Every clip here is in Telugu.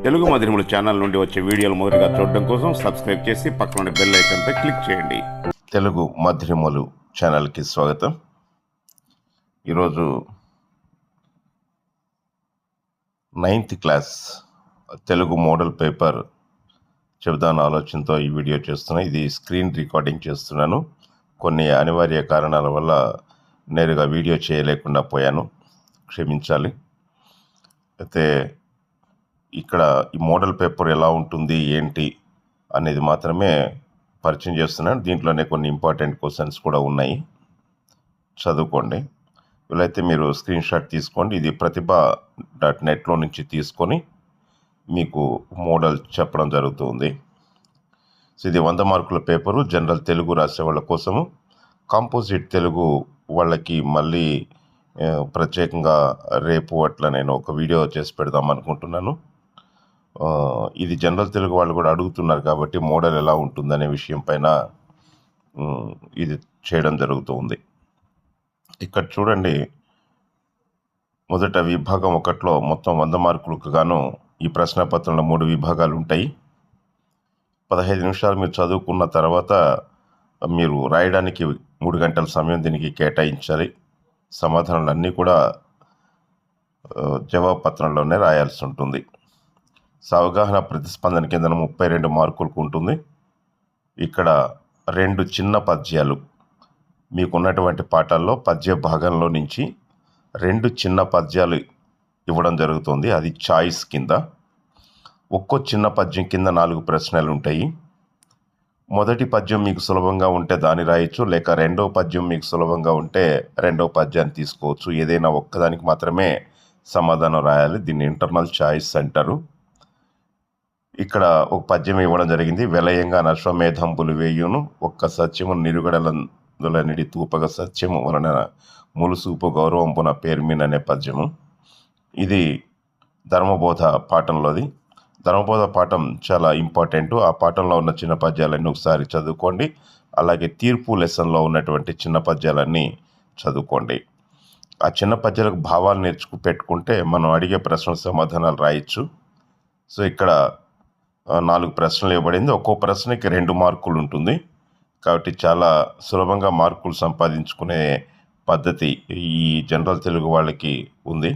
తెలుగు మధురములు ఛానల్ నుండి వచ్చే వీడియోలు మొదటగా చూడడం కోసం సబ్స్క్రైబ్ చేసి పక్కన బెల్ ఐకాన్పై క్లిక్ చేయండి. తెలుగు మధురములు ఛానల్కి స్వాగతం. ఈరోజు 9th class Telugu model paper చెబుదాని ఆలోచనతో ఈ వీడియో చేస్తున్నాను. ఇది స్క్రీన్ రికార్డింగ్ చేస్తున్నాను. కొన్ని అనివార్య కారణాల వల్ల నేరుగా వీడియో చేయలేకుండా పోయాను, క్షమించాలి. అయితే ఇక్కడ ఈ మోడల్ పేపర్ ఎలా ఉంటుంది ఏంటి అనేది మాత్రమే పరిచయం చేస్తున్నాను. దీంట్లోనే కొన్ని ఇంపార్టెంట్ క్వశ్చన్స్ కూడా ఉన్నాయి, చదువుకోండి. వీలైతే మీరు స్క్రీన్ షాట్ తీసుకోండి. ఇది ప్రతిభ.netలో నుంచి తీసుకొని మీకు మోడల్ చెప్పడం జరుగుతుంది. సో ఇది 100 మార్కుల పేపరు. జనరల్ తెలుగు రాసే వాళ్ళ కోసము, కాంపోజిట్ తెలుగు వాళ్ళకి మళ్ళీ ప్రత్యేకంగా రేపు అట్లా నేను ఒక వీడియో చేసి పెడదాం అనుకుంటున్నాను. ఇది జనరల్ తెలుగు వాళ్ళు కూడా అడుగుతున్నారు కాబట్టి మోడల్ ఎలా ఉంటుందనే విషయం పైన ఇది చేయడం జరుగుతుంది. ఇక్కడ చూడండి, మొదట విభాగం 1లో మొత్తం 100 మార్కులకు గాను ఈ ప్రశ్నపత్రంలో 3 విభాగాలు ఉంటాయి. 15 నిమిషాలు మీరు చదువుకున్న తర్వాత మీరు రాయడానికి 3 గంటల సమయం దీనికి కేటాయించాలి. సమాధానాలు అన్నీ కూడా జవాబు పత్రంలోనే రాయాల్సి ఉంటుంది. అవగాహన ప్రతిస్పందన కింద 32 మార్కులకు ఉంటుంది. ఇక్కడ 2 చిన్న పద్యాలు మీకున్నటువంటి పాఠాల్లో పద్య భాగంలో నుంచి 2 చిన్న పద్యాలు ఇవ్వడం జరుగుతుంది. అది చాయిస్ కింద. ఒక్కో చిన్న పద్యం కింద 4 ప్రశ్నలు ఉంటాయి. మొదటి పద్యం మీకు సులభంగా ఉంటే దాన్ని రాయొచ్చు, లేక రెండో పద్యం మీకు సులభంగా ఉంటే రెండో పద్యాన్ని తీసుకోవచ్చు. ఏదైనా ఒక్కదానికి మాత్రమే సమాధానం రాయాలి. దీన్ని ఇంటర్నల్ చాయిస్ అంటారు. ఇక్కడ ఒక పద్యం ఇవ్వడం జరిగింది. వెలయంగా నశ్వమేధంబులు వేయును, ఒక్క సత్యము నిరుగడలందుల నిడి తూపగ సత్యము వలన ములుసూపు గౌరవంపున పేర్మిన్ అనే పద్యము. ఇది ధర్మబోధ పాఠంలోది. ధర్మబోధ పాఠం చాలా ఇంపార్టెంట్. ఆ పాఠంలో ఉన్న చిన్న పద్యాలన్నీ ఒకసారి చదువుకోండి. అలాగే తీర్పు లెసన్లో ఉన్నటువంటి చిన్న పద్యాలన్నీ చదువుకోండి. ఆ చిన్న పద్యాలకు భావాలు పెట్టుకుంటే మనం అడిగే ప్రశ్నల సమాధానాలు రాయొచ్చు. సో ఇక్కడ 4 ప్రశ్నలు ఇవ్వబడింది. ఒక్కో ప్రశ్నకి 2 మార్కులు ఉంటుంది. కాబట్టి చాలా సులభంగా మార్కులు సంపాదించుకునే పద్ధతి ఈ జనరల్ తెలుగు వాళ్ళకి ఉంది.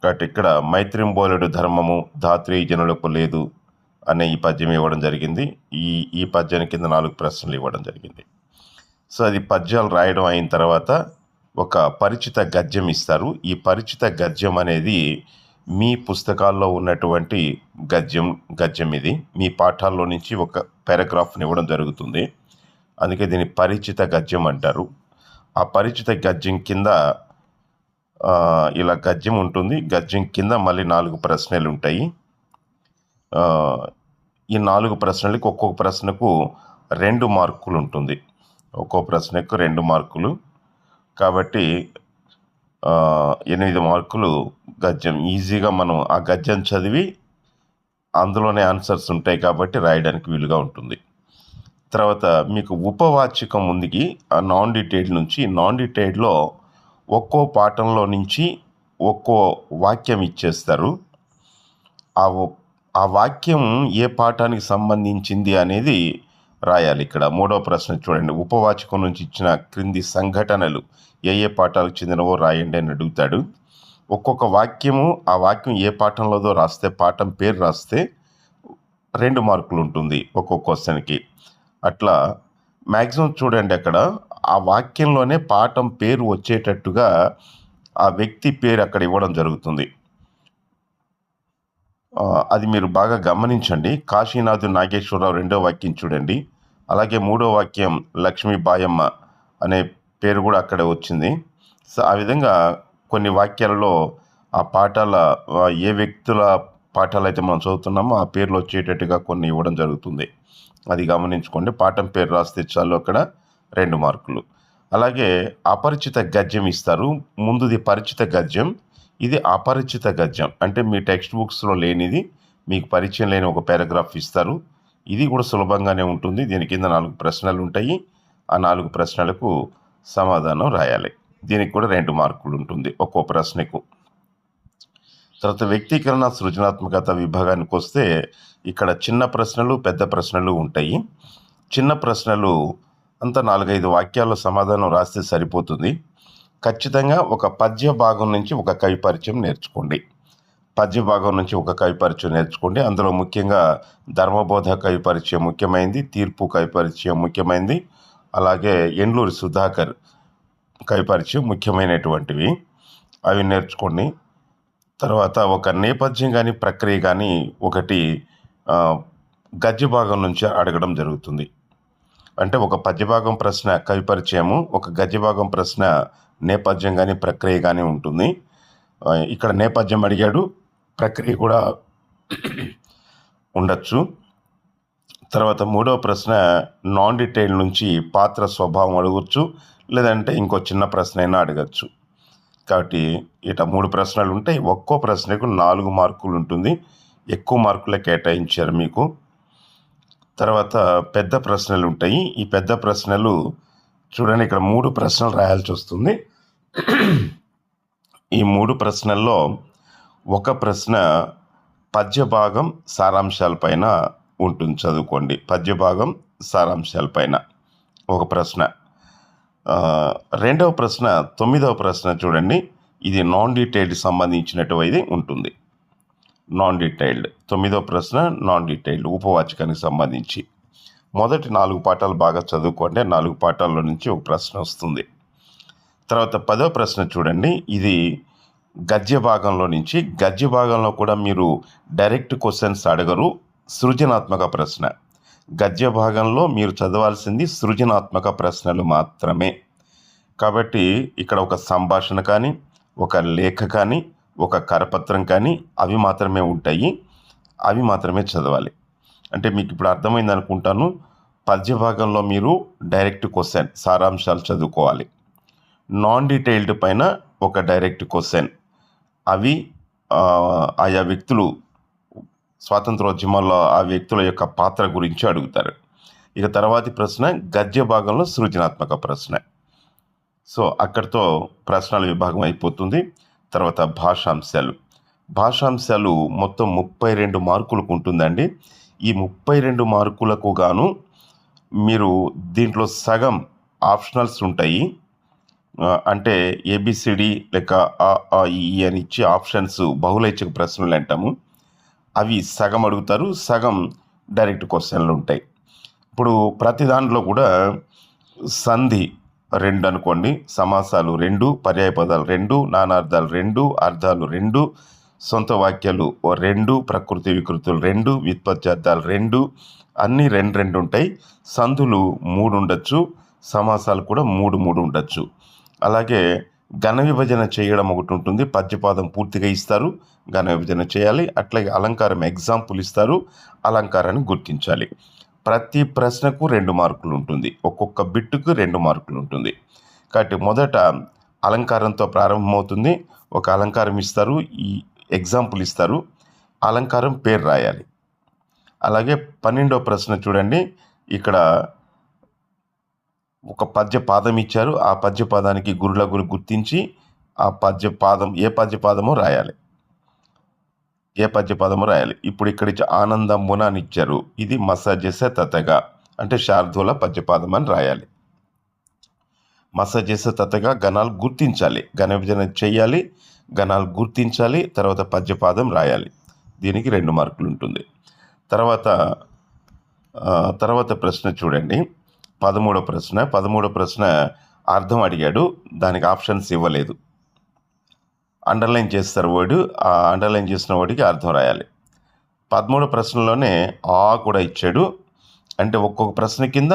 కాబట్టి ఇక్కడ మైత్రింబోలెడు ధర్మము ధాత్రి జనులకు లేదు అనే ఈ పద్యం ఇవ్వడం జరిగింది. ఈ పద్యాన్ని కింద 4 ప్రశ్నలు ఇవ్వడం జరిగింది. సో అది పద్యాలు రాయడం అయిన తర్వాత ఒక పరిచిత గద్యం ఇస్తారు. ఈ పరిచిత గద్యం అనేది మీ పుస్తకాల్లో ఉన్నటువంటి గద్యం ఇది. మీ పాఠాల్లో నుంచి ఒక పారాగ్రాఫ్ని ఇవ్వడం జరుగుతుంది. అందుకే దీన్ని పరిచిత గద్యం అంటారు. ఆ పరిచిత గద్యం కింద ఇలా గద్యం ఉంటుంది. గద్యం కింద మళ్ళీ 4 ప్రశ్నలు ఉంటాయి. ఈ 4 ప్రశ్నలకి ఒక్కొక్క ప్రశ్నకు 2 మార్కులు ఉంటుంది. ఒక్కో ప్రశ్నకు 2 మార్కులు. కాబట్టి 8 మార్కులు గద్యం. ఈజీగా మనం ఆ గద్యం చదివి అందులోనే ఆన్సర్స్ ఉంటాయి కాబట్టి రాయడానికి వీలుగా ఉంటుంది. తర్వాత మీకు ఉపవాచకం ముందుకి నాన్ డీటెయిల్డ్ నుంచి, నాన్ డీటెయిల్డ్లో ఒక్కో పాఠంలో నుంచి ఒక్కో వాక్యం ఇచ్చేస్తారు. ఆ వాక్యం ఏ పాఠానికి సంబంధించింది అనేది రాయాలి. ఇక్కడ 3వ ప్రశ్న చూడండి. ఉపవాచకం నుంచి ఇచ్చిన క్రింది సంఘటనలు ఏ పాఠాలకు చెందినవో రాయండి అని అడుగుతాడు. ఒక్కొక్క వాక్యము ఆ వాక్యం ఏ పాఠంలోదో రాస్తే, పాఠం పేరు రాస్తే 2 మార్కులు ఉంటుంది ఒక్కొక్క క్వశ్చన్కి. అట్లా మ్యాక్సిమం చూడండి, అక్కడ ఆ వాక్యంలోనే పాఠం పేరు వచ్చేటట్టుగా ఆ వ్యక్తి పేరు అక్కడ ఇవ్వడం జరుగుతుంది. అది మీరు బాగా గమనించండి. కాశీనాథు నాగేశ్వరరావు 2వ వాక్యం చూడండి. అలాగే 3వ వాక్యం లక్ష్మీబాయమ్మ అనే పేరు కూడా అక్కడే వచ్చింది. సో ఆ విధంగా కొన్ని వాక్యాలలో ఆ పాఠాల ఏ వ్యక్తుల పాఠాలు అయితే మనం చదువుతున్నామో ఆ పేర్లు వచ్చేటట్టుగా కొన్ని ఇవ్వడం జరుగుతుంది. అది గమనించుకోండి. పాఠం పేరు రాస్తే చాలు అక్కడ 2 మార్కులు. అలాగే అపరిచిత గద్యం ఇస్తారు. ముందుది పరిచిత గద్యం, ఇది అపరిచిత గద్యం. అంటే మీ టెక్స్ట్ బుక్స్లో లేనిది, మీకు పరిచయం లేని ఒక పారాగ్రాఫ్ ఇస్తారు. ఇది కూడా సులభంగానే ఉంటుంది. దీని కింద 4 ప్రశ్నలు ఉంటాయి. ఆ 4 ప్రశ్నలకు సమాధానం రాయాలి. దీనికి కూడా 2 మార్కులు ఉంటుంది ఒక్కో ప్రశ్నకు. తర్వాత వ్యక్తీకరణ సృజనాత్మకత విభాగానికి వస్తే ఇక్కడ చిన్న ప్రశ్నలు పెద్ద ప్రశ్నలు ఉంటాయి. చిన్న ప్రశ్నలు అంతా 4-5 వాక్యాల్లో సమాధానం రాస్తే సరిపోతుంది. ఖచ్చితంగా ఒక పద్య భాగం నుంచి ఒక కవి పరిచయం నేర్చుకోండి. పద్య భాగం నుంచి ఒక కవి పరిచయం నేర్చుకోండి. అందులో ముఖ్యంగా ధర్మబోధ కవి పరిచయం ముఖ్యమైనది, తీర్పు కవి పరిచయం ముఖ్యమైనది, అలాగే ఎండ్లూరి సుధాకర్ కవి పరిచయం ముఖ్యమైనటువంటివి. అవి నేర్చుకోండి. తర్వాత ఒక నేపథ్యం కానీ ప్రక్రియ కానీ ఒకటి గద్య భాగం నుంచి అడగడం జరుగుతుంది. అంటే ఒక పద్యభాగం ప్రశ్న కవి పరిచయము, ఒక గద్య భాగం ప్రశ్న నేపథ్యం కానీ ప్రక్రియ కానీ ఉంటుంది. ఇక్కడ నేపథ్యం అడిగాడు, ప్రక్రియ కూడా ఉండొచ్చు. తర్వాత మూడవ ప్రశ్న నాన్ డీటెయిల్ నుంచి పాత్ర స్వభావం అడగచ్చు, లేదంటే ఇంకో చిన్న ప్రశ్న అయినా అడగచ్చు. కాబట్టి ఇట 3 ప్రశ్నలు ఉంటాయి. ఒక్కో ప్రశ్నకు 4 మార్కులు ఉంటుంది. ఎక్కువ మార్కులే కేటాయించారు మీకు. తర్వాత పెద్ద ప్రశ్నలు ఉంటాయి. ఈ పెద్ద ప్రశ్నలు చూడండి, ఇక్కడ 3 ప్రశ్నలు రాయాల్సి వస్తుంది. ఈ 3 ప్రశ్నల్లో ఒక ప్రశ్న పద్య భాగం సారాంశాలపైన ఉంటుంది, చదువుకోండి. పద్య భాగం సారాంశాలపైన ఒక ప్రశ్న. రెండవ ప్రశ్న 9వ ప్రశ్న చూడండి, ఇది నాన్ డీటెయిల్డ్ సంబంధించినటువంటిది ఉంటుంది. నాన్ డీటెయిల్డ్ 9వ ప్రశ్న నాన్ డీటెయిల్డ్ ఉపవాచకానికి సంబంధించి. మొదటి 4 పాఠాలు బాగా చదువుకోండి. 4 పాఠాల్లో నుంచి ఒక ప్రశ్న వస్తుంది. తర్వాత 10వ ప్రశ్న చూడండి, ఇది గద్య భాగంలో నుంచి. గద్య భాగంలో కూడా మీరు డైరెక్ట్ క్వశ్చన్స్ అడగరు, సృజనాత్మక ప్రశ్న. గద్య భాగంలో మీరు చదవాల్సింది సృజనాత్మక ప్రశ్నలు మాత్రమే. కాబట్టి ఇక్కడ ఒక సంభాషణ కానీ, ఒక లేఖ కానీ, ఒక కరపత్రం కానీ అవి మాత్రమే ఉంటాయి. అవి మాత్రమే చదవాలి. అంటే మీకు ఇప్పుడు అర్థమైంది అనుకుంటాను. పద్య భాగంలో మీరు డైరెక్ట్ క్వశ్చన్ సారాంశాలు చదువుకోవాలి. నాన్ డీటెయిల్డ్ పైన ఒక డైరెక్ట్ క్వశ్చన్. అవి ఆయా వ్యక్తులు స్వాతంత్రోద్యమంలో ఆ వ్యక్తుల యొక్క పాత్ర గురించి అడుగుతారు. ఇక తర్వాతి ప్రశ్న గద్య భాగంలో సృజనాత్మక ప్రశ్న. సో అక్కడితో ప్రశ్నల విభాగం అయిపోతుంది. తర్వాత భాషాంశాలు మొత్తం 32 మార్కులకు ఉంటుందండి. ఈ 32 మార్కులకు గాను మీరు దీంట్లో సగం ఆప్షనల్స్ ఉంటాయి. అంటే ఏబిసిడి లేక ఈ అని ఇచ్చి ఆప్షన్స్ బహుళైచ్ఛిక ప్రశ్నలు అంటాము. అవి సగం అడుగుతారు, సగం డైరెక్ట్ క్వశ్చన్లు ఉంటాయి. ఇప్పుడు ప్రతి దాంట్లో కూడా సంధి 2 అనుకోండి, సమాసాలు 2, పర్యాయ పదాలు 2, నానార్థాలు 2, అర్థాలు 2, సొంత వాక్యాలు 2, ప్రకృతి వికృతులు 2, వ్యుత్పత్త్యార్థాలు 2, అన్నీ 2 ఉంటాయి. సంధులు 3 ఉండొచ్చు, సమాసాలు కూడా 3 ఉండొచ్చు. అలాగే ఘన విభజన చేయడం ఒకటి ఉంటుంది. పద్యపాదం పూర్తిగా ఇస్తారు, ఘన విభజన చేయాలి. అట్లాగే అలంకారం ఎగ్జాంపుల్ ఇస్తారు, అలంకారాన్ని గుర్తించాలి. ప్రతి ప్రశ్నకు 2 మార్కులు ఉంటుంది, ఒక్కొక్క బిట్టుకు 2 మార్కులు ఉంటుంది. కాబట్టి మొదట అలంకారంతో ప్రారంభమవుతుంది. ఒక అలంకారం ఇస్తారు, ఈ ఎగ్జాంపుల్ ఇస్తారు, అలంకారం పేరు రాయాలి. అలాగే 12వ ప్రశ్న చూడండి, ఇక్కడ ఒక పద్యపాదం ఇచ్చారు. ఆ పద్యపాదానికి గురులగురు గుర్తించి ఆ పద్యపాదం ఏ పద్యపాదమో రాయాలి. ఇప్పుడు ఇక్కడ ఇచ్చి ఆనందమున అని ఇచ్చారు. ఇది మసజెసె తతగా అంటే శార్దూల పద్యపాదం అని రాయాలి. మసజెసె తతగా గణాలు గుర్తించాలి, ఘన విభజన చేయాలి, గణాలు గుర్తించాలి, తర్వాత పద్యపాదం రాయాలి. దీనికి 2 మార్కులు ఉంటుంది. తర్వాత ప్రశ్న చూడండి, 13వ ప్రశ్న అర్థం అడిగాడు, దానికి ఆప్షన్స్ ఇవ్వలేదు. అండర్లైన్ చేస్తారు వర్డ్, ఆ అండర్లైన్ చేసిన వర్డ్కి అర్థం రాయాలి. 13వ ప్రశ్నలోనే ఆ కూడా ఇచ్చాడు. అంటే ఒక్కొక్క ప్రశ్న కింద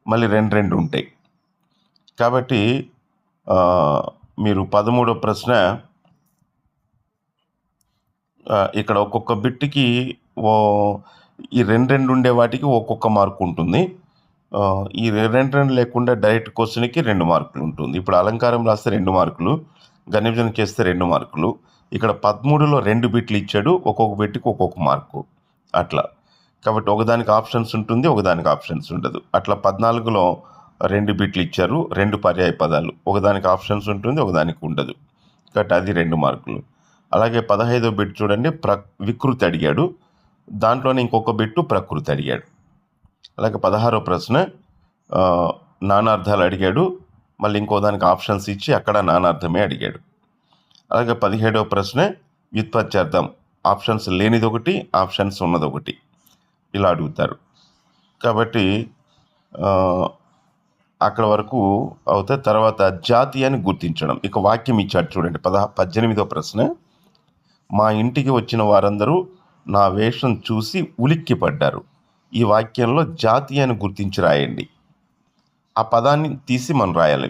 మళ్ళీ 2 ఉంటాయి. కాబట్టి మీరు 13వ ప్రశ్న ఇక్కడ ఒక్కొక్క బిట్కి ఈ 2 ఉండే వాటికి ఒక్కొక్క మార్కు ఉంటుంది. ఈ 2 లేకుండా డైరెక్ట్ క్వశ్చన్కి 2 మార్కులు ఉంటుంది. ఇప్పుడు అలంకారం రాస్తే 2 మార్కులు, ఘన విభజన చేస్తే 2 మార్కులు. ఇక్కడ 13లో 2 బిట్లు ఇచ్చాడు, ఒక్కొక్క బిట్కి ఒక్కొక్క మార్కు అట్లా. కాబట్టి ఒకదానికి ఆప్షన్స్ ఉంటుంది, ఒకదానికి ఆప్షన్స్ ఉండదు. అట్లా 14లో 2 బిట్లు ఇచ్చారు, 2 పర్యాయ పదాలు, ఒకదానికి ఆప్షన్స్ ఉంటుంది, ఒకదానికి ఉండదు. కాబట్టి అది 2 మార్కులు. అలాగే 15వ బిట్ చూడండి, వికృతి అడిగాడు, దాంట్లోనే ఇంకొక బిట్టు ప్రకృతి అడిగాడు. అలాగే 16వ ప్రశ్న నానార్థాలు అడిగాడు, మళ్ళీ ఇంకో దానికి ఆప్షన్స్ ఇచ్చి అక్కడ నానార్థమే అడిగాడు. అలాగే 17వ ప్రశ్న వ్యుత్పత్త్యార్థం, ఆప్షన్స్ లేనిది ఒకటి, ఆప్షన్స్ ఉన్నది ఒకటి, ఇలా అడుగుతారు. కాబట్టి అక్కడ వరకు అవుతే తర్వాత జాతీయాన్ని గుర్తించడం. ఇక వాక్యం ఇచ్చాడు చూడండి, 18వ ప్రశ్న, మా ఇంటికి వచ్చిన వారందరూ నా వేషం చూసి ఉలిక్కి పడ్డారు. ఈ వాక్యంలో జాతీయాన్ని గుర్తించి రాయండి. ఆ పదాన్ని తీసి మనం రాయాలి.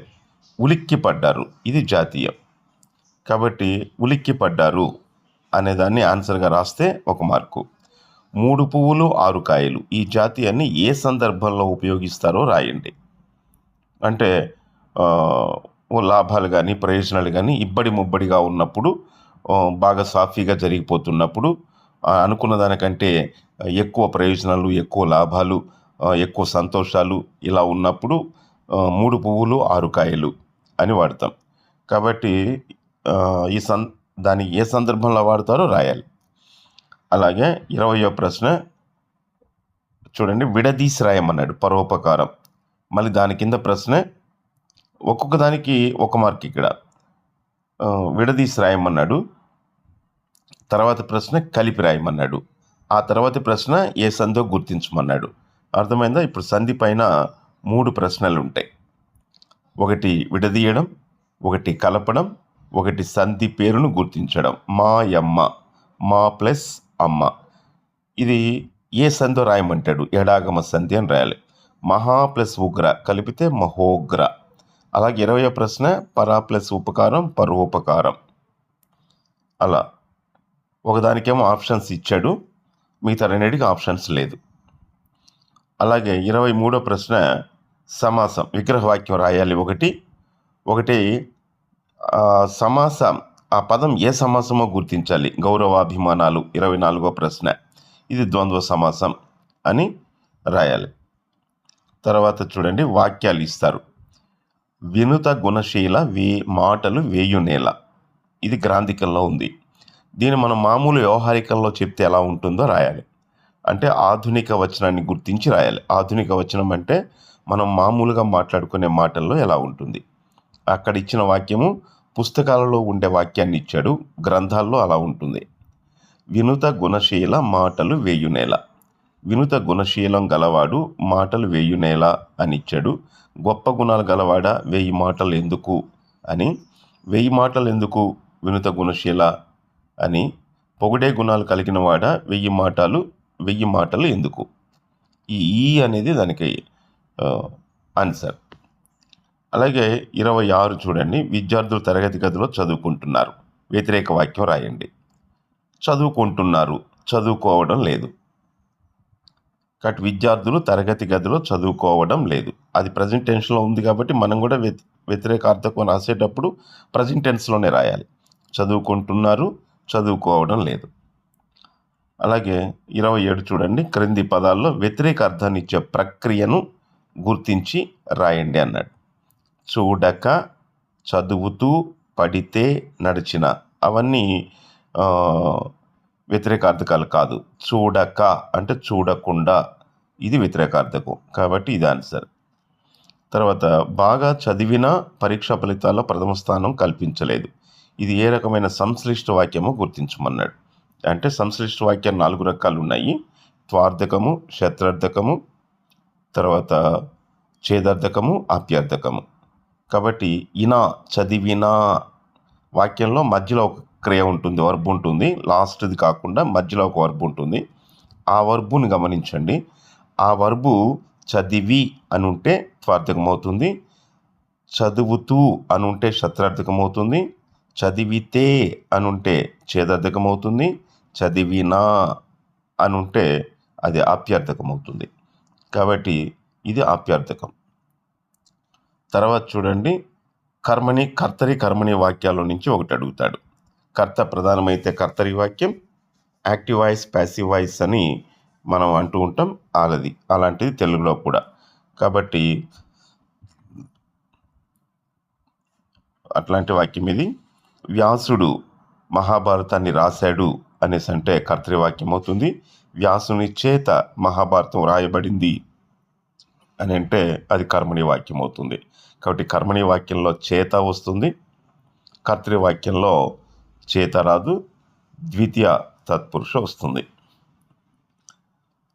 ఉలిక్కి పడ్డారు, ఇది జాతీయం. కాబట్టి ఉలిక్కి పడ్డారు అనేదాన్ని ఆన్సర్గా రాస్తే 1 మార్కు. 3 పువ్వులు 6 కాయలు, ఈ జాతీయాన్ని ఏ సందర్భంలో ఉపయోగిస్తారో రాయండి. అంటే లాభాలు కానీ ప్రయోజనాలు కానీ ఇబ్బడి ముబ్బడిగా ఉన్నప్పుడు, బాగా సాఫీగా జరిగిపోతున్నప్పుడు, అనుకున్న దానికంటే ఎక్కువ ప్రయోజనాలు, ఎక్కువ లాభాలు, ఎక్కువ సంతోషాలు ఇలా ఉన్నప్పుడు 3 పువ్వులు 6 కాయలు అని వాడతాం. కాబట్టి దాన్ని ఏ సందర్భంలో వాడతారో రాయాలి. అలాగే 20వ ప్రశ్న చూడండి, విడదీసి రాయమన్నాడు, పరోపకారం. మళ్ళీ దాని కింద ప్రశ్న, ఒక్కొక్క దానికి 1 మార్క్. ఇక్కడ విడదీసి రాయమన్నాడు, తర్వాత ప్రశ్న కలిపి రాయమన్నాడు, ఆ తర్వాతి ప్రశ్న ఏ సందో గుర్తించమన్నాడు. అర్థమైందా? ఇప్పుడు సంధి పైన 3 ప్రశ్నలు ఉంటాయి. ఒకటి విడదీయడం, ఒకటి కలపడం, ఒకటి సంధి పేరును గుర్తించడం. మాయమ్మ, మా ప్లస్ అమ్మ, ఇది ఏ సందో రాయమంటాడు, ఎడాగమ సంధి అని రాయాలి. మహా ప్లస్ ఉగ్ర కలిపితే మహోగ్ర. అలాగే 20వ ప్రశ్న, పరా ప్లస్ ఉపకారం పరోపకారం. అలా ఒకదానికేమో ఆప్షన్స్ ఇచ్చాడు, మిగతా రెండింటికి ఆప్షన్స్ లేదు. అలాగే 23వ ప్రశ్న, సమాసం, విగ్రహవాక్యం రాయాలి. ఒకటి సమాసం, ఆ పదం ఏ సమాసమో గుర్తించాలి. గౌరవాభిమానాలు 24వ ప్రశ్న, ఇది ద్వంద్వ సమాసం అని రాయాలి. తర్వాత చూడండి, వాక్యాలు ఇస్తారు. వినుత గుణశీల మాటలు వేయునేల, ఇది గ్రాంథికంలో ఉంది. దీన్ని మనం మామూలు వ్యవహారికంలో చెప్తే ఎలా ఉంటుందో రాయాలి. అంటే ఆధునిక వచనాన్ని గుర్తించి రాయాలి. ఆధునిక వచనం అంటే మనం మామూలుగా మాట్లాడుకునే మాటల్లో ఎలా ఉంటుంది. అక్కడ ఇచ్చిన వాక్యము పుస్తకాలలో ఉండే వాక్యాన్ని ఇచ్చాడు, గ్రంథాల్లో అలా ఉంటుంది. వినుత గుణశీల మాటలు వేయునేల, వినుత గుణశీలం గలవాడు మాటలు వేయునేల అని ఇచ్చాడు. గొప్ప గుణాలు గలవాడ 1000 మాటలు ఎందుకు అని, 1000 మాటలు ఎందుకు వినుత గుణశీల అని, పొగిడే గుణాలు కలిగిన వాడ 1000 మాటలు ఎందుకు. ఈ అనేది దానికి ఆన్సర్. అలాగే 26 చూడండి, విద్యార్థులు తరగతి గదిలో చదువుకుంటున్నారు, వ్యతిరేక వాక్యం రాయండి. చదువుకుంటున్నారు, చదువుకోవడం లేదు. కాబట్టి విద్యార్థులు తరగతి గదిలో చదువుకోవడం లేదు, అది ప్రజెంట్ టెన్స్లో ఉంది కాబట్టి మనం కూడా వ్యతిరేకార్థకం రాసేటప్పుడు ప్రజెంట్ టెన్స్లోనే రాయాలి. చదువుకుంటున్నారు, చదువుకోవడం లేదు. అలాగే 27 చూడండి, క్రింది పదాల్లో వ్యతిరేక అర్థాన్ని ఇచ్చే ప్రక్రియను గుర్తించి రాయండి అన్నాడు. చూడక, చదువుతూ, పడితే, నడిచిన, అవన్నీ వ్యతిరేకార్థకాలు కాదు. చూడక అంటే చూడకుండా, ఇది వ్యతిరేకార్థకం, కాబట్టి ఇది ఆన్సర్. తర్వాత బాగా చదివిన పరీక్షా ఫలితాల్లో ప్రథమ స్థానం కల్పించలేదు, ఇది ఏ రకమైన సంశ్లిష్ట వాక్యమో గుర్తించమన్నాడు. అంటే సంశ్లిష్ట వాక్యాలు 4 రకాలు ఉన్నాయి. త్వార్థకము, శత్రార్థకము, తర్వాత ఛేదార్థకము, ఆప్యార్థకము. కాబట్టి చదివిన వాక్యంలో మధ్యలో ఒక క్రియ ఉంటుంది, వర్బ్ ఉంటుంది, లాస్ట్ది కాకుండా మధ్యలో ఒక వర్బ్ ఉంటుంది. ఆ వర్బుని గమనించండి. ఆ వర్బు చదివి అని ఉంటే త్వార్థకం అవుతుంది, చదువుతూ అని ఉంటే శత్రార్థకం అవుతుంది, చదివితే అని ఉంటే ఛేదార్థకం అవుతుంది, చదివినా అని ఉంటే అది ఆప్యార్థకం అవుతుంది. కాబట్టి ఇది ఆప్యార్థకం. తర్వాత చూడండి, కర్తరి వాక్యాల నుంచి ఒకటి అడుగుతాడు. కర్త ప్రధానమైతే కర్తరి వాక్యం, యాక్టివ్ వాయిస్, ప్యాసివ్ వాయిస్ అని మనం అంటూ ఉంటాం, అలాంటిది తెలుగులో కూడా. కాబట్టి అట్లాంటి వాక్యం ఇది. వ్యాసుడు మహాభారతాన్ని రాశాడు అనేసి అంటే కర్తృవాక్యం అవుతుంది. వ్యాసుని చేత మహాభారతం రాయబడింది అని అంటే అది కర్మణి వాక్యం అవుతుంది. కాబట్టి కర్మణి వాక్యంలో చేత వస్తుంది, కర్తృవాక్యంలో చేత రాదు, ద్వితీయ తత్పురుష వస్తుంది.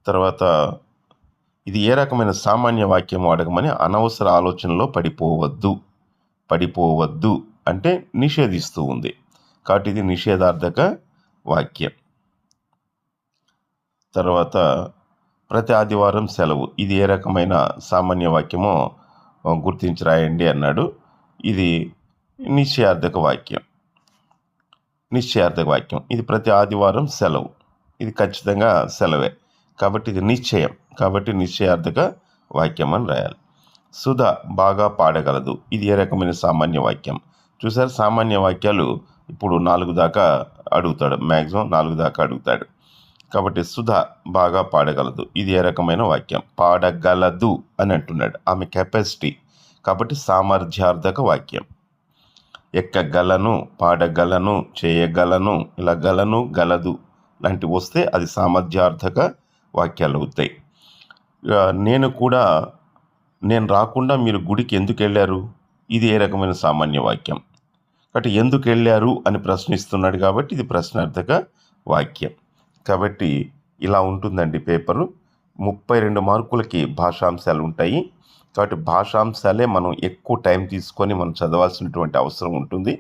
తర్వాత ఇది ఏ రకమైన సామాన్య వాక్యం అడగమని అనవసర ఆలోచనలో పడిపోవద్దు అంటే నిషేధిస్తూ ఉంది. కాబట్టి ఇది నిషేధార్థక వాక్యం. తర్వాత ప్రతి ఆదివారం సెలవు, ఇది ఏ రకమైన సామాన్య వాక్యమో గుర్తించి రాయండి అన్నాడు. ఇది నిశ్చయార్థక వాక్యం. ఇది ప్రతి ఆదివారం సెలవు, ఇది ఖచ్చితంగా సెలవే కాబట్టి ఇది నిశ్చయం, కాబట్టి నిశ్చయార్థక వాక్యం అని రాయాలి. సుధ బాగా పాడగలదు, ఇది ఏ రకమైన సామాన్య వాక్యం. చూసారు, సామాన్య వాక్యాలు ఇప్పుడు 4 దాకా అడుగుతాడు, మ్యాక్సిమం 4 దాకా అడుగుతాడు. కాబట్టి సుధ బాగా పాడగలదు, ఇది ఏ రకమైన వాక్యం. పాడగలదు అని అంటున్నాడు, ఆమె కెపాసిటీ, కాబట్టి సామర్థ్యార్థక వాక్యం. ఎక్కగలను, పాడగలను, చేయగలను, ఇలా గలను, గలదు లాంటివి వస్తే అది సామర్థ్యార్థక వాక్యాలు అవుతాయి. నేను రాకుండా మీరు గుడికి ఎందుకు వెళ్ళారు, ఇది ఏ రకమైన సామాన్య వాక్యం. కాబట్టి ఎందుకు వెళ్ళారు అని ప్రశ్నిస్తున్నాడు కాబట్టి ఇది ప్రశ్నార్థక వాక్యం. కాబట్టి ఇలా ఉంటుందండి పేపరు. 32 మార్కులకి భాషాంశాలు ఉంటాయి. కాబట్టి భాషాంశాలే మనం ఎక్కువ టైం తీసుకొని మనం చదవాల్సినటువంటి అవసరం ఉంటుంది.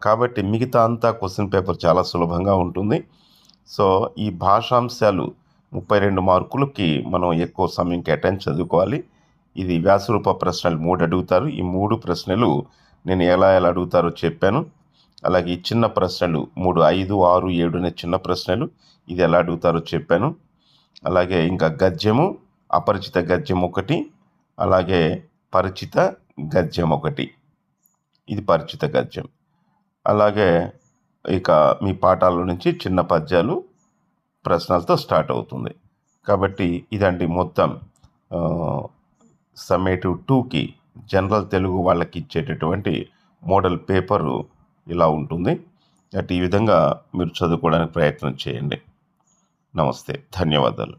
కాబట్టి మిగతా అంతా క్వశ్చన్ పేపర్ చాలా సులభంగా ఉంటుంది. సో ఈ భాషాంశాలు 32 మార్కులకి మనం ఎక్కువ సమయం కేటాయించి చదువుకోవాలి. ఇది వ్యాసరూప ప్రశ్నలు 3 అడుగుతారు. ఈ 3 ప్రశ్నలు నేను ఎలా అడుగుతారో చెప్పాను. అలాగే ఈ చిన్న ప్రశ్నలు 3, 5, 6, 7 అనే చిన్న ప్రశ్నలు ఇది ఎలా అడుగుతారో చెప్పాను. అలాగే ఇంకా గద్యము, అపరిచిత గద్యం ఒకటి, అలాగే పరిచిత గద్యం ఒకటి, ఇది పరిచిత గద్యం. అలాగే ఇక మీ పాఠాల నుంచి చిన్న పద్యాలు ప్రశ్నలతో స్టార్ట్ అవుతుంది. కాబట్టి ఇదండి మొత్తం సమ్మేటివ్ 2కి జనరల్ తెలుగు వాళ్ళకి ఇచ్చేటటువంటి మోడల్ పేపరు ఇలా ఉంటుంది. ఈ విధంగా మీరు చదువుకోవడానికి ప్రయత్నం చేయండి. నమస్తే, ధన్యవాదాలు.